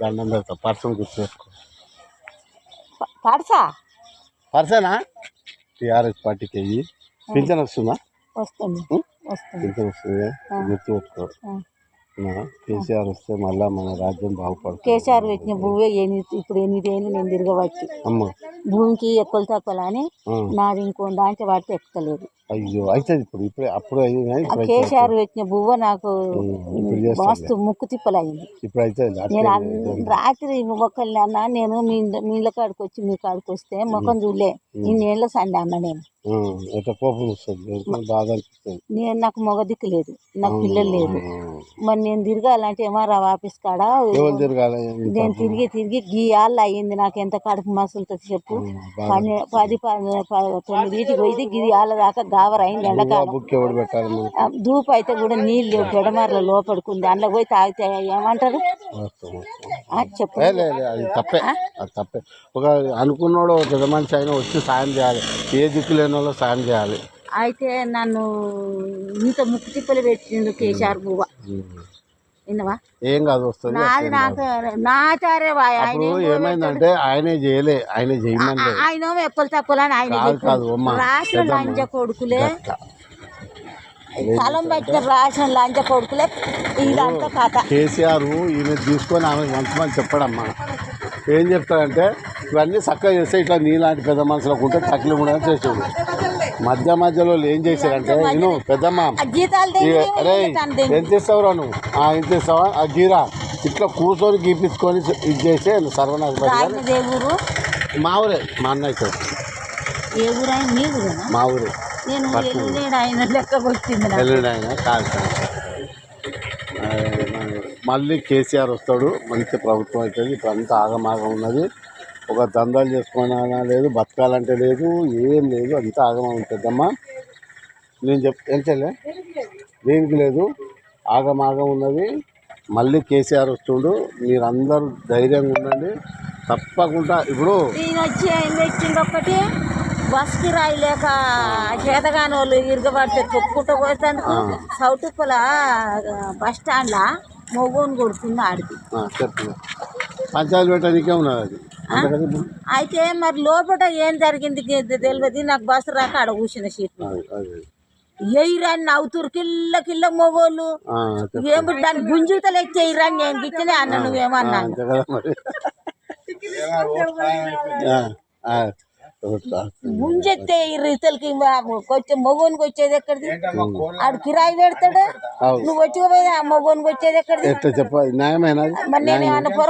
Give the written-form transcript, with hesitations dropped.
దండం పెడతా పర్సన్ గుర్తుపెట్టుకో. పర్సా పర్సనా టీఆర్ఎస్ పార్టీకి అయ్యి పింఛన్ వస్తుందా? వస్తుంది పింఛన్ వస్తుంది గుర్తుపెట్టుకో. కేసీఆర్ వస్తే మళ్ళా మన రాజ్యం బాగుపడుతుంది. కేసీఆర్ పెట్టిన భూవే ఇప్పుడు 8 ఏళ్ళు నేను తిరగవచ్చు. భూమికి ఎక్కువ తక్కువ అని నాది ఇంకో దాంట్లో వాడితే ఎక్కుతలేదు. అయ్యో అయితే ఇప్పుడు అప్పుడు కేసీఆర్ పెట్టిన బువ్వ నాకు మస్తు ముక్కు తిప్పలయ్యింది. ఇప్పుడు అయితే నేను రాత్రి ఒక్కళ్ళని అన్న నేను మీ ఇళ్ళ కాడికి వచ్చి మీ కాడికి వస్తే ముఖం చూడలే. 2 ఏళ్ళ సండే అన్న నేను కోపం వస్తుంది, బాధ అనిపిస్తుంది. నాకు మొగ దిక్కు లేదు, నాకు పిల్లలు లేదు. మరి నేను తిరగాలంటే ఎంఆర్ఓ ఆఫీస్ కాడ నేను తిరిగి గీయాళ్ళు అయ్యింది. నాకు ఎంత కడుపు మసులుతో చెప్పు. 10 9 పోయింది గియాల దాకా గావర్ అయింది. ఎండకాలం ధూపు అయితే కూడా నీళ్ళు పెడమర్ల లోపడుకుంది. అందులో పోయి తాగితే ఏమంటారు చెప్పు. తప్పే ఒక అనుకున్నాడు పెద్ద మనిషి అయినా వచ్చి సాయం చేయాలి. ఏ దిక్కు లేని వాళ్ళు సాయం చేయాలి. అయితే నన్ను ఇంత ముక్కు తిప్పలు పెట్టిండు కేసీఆర్ బువ్వ. విన్నవా? ఏం కాదు వస్తుంది. నాది నాకు నాచారే ఏమైందంటే ఆయనే చేయలే, ఆయన చేయమని ఆయన ఎప్పలు తక్కువని ఆయన రాసిన లంచ కొడుకులే, స్థలం పెట్టిన రాసిన లంచ కొడుకులే. ఇదంతా కథ. కేసీఆర్ ఈయన తీసుకొని ఆమె మంచి చెప్పడమ్మా. ఏం చెప్తాడంటే ఇవన్నీ చక్కగా చేస్తే ఇట్లా నీలాంటి పెద్ద మనుషులకు ఉంటే తక్కువ కూడా చేసేది. మధ్యలో ఏం చేశారంటే నేను పెద్దమ్మ అరే ఎంత ఇస్తావురా నువ్వు, ఎంత ఇస్తావా ఆ గీరా ఇట్లా కూర్చొని గీపించుకొని ఇది చేసే సర్వనాశ. మా ఊరే, మా అన్న ఇక్కడ మా ఊరే ఎల్లుండి ఆయన కాదు. మళ్ళీ కేసీఆర్ వస్తాడు, మంచి ప్రభుత్వం అవుతుంది. ఇప్పుడు అంతా ఆగమాగం ఉన్నది. ఒక దందాలు చేసుకోవాలన్నా లేదు, బతకాలంటే లేదు, ఏం లేదు, అంతా ఆగమా ఉంటుందమ్మా. నేను ఎంతలే దేనికి లేదు, ఆగమాగం ఉన్నది. మళ్ళీ కేసీఆర్ వస్తుండు, మీరందరూ ధైర్యంగా ఉండండి తప్పకుండా. ఇప్పుడు ఒకటి బస్ కిరాయి లేక చేతగాని వాళ్ళు ఇరగబడితే తొక్కుంటూ పోయేందుకు సౌటుప్పల బస్ స్టాండ్లో మొగ్గుని కొడుతుంది ఆడికి. పంచాయతీ పెట్టడానికే ఉన్నది అది. అయితే మరి లోపల ఏం జరిగింది తెలియదు. నాకు బస్సు రాక ఆడ కూర్చున్న సీట్లు ఎయిరాన్ని నవ్వుతురు కిల్ల మొగోళ్ళు. ఏమి దాన్ని గుంజుతలు ఎక్కే ఇరాన్ని నేను గిట్లనే అన్న. నువ్వేమన్నా గుంజెత్తే ఇతలకి కొంచెం మొగోనికి వచ్చేది ఎక్కడిది? ఆడు కిరాయి పెడతాడు, నువ్వు వచ్చి ఆ మొగోనికి వచ్చేది ఎక్కడిది? చెప్ప న్యాయమైన మరి నేను ఏమన్నా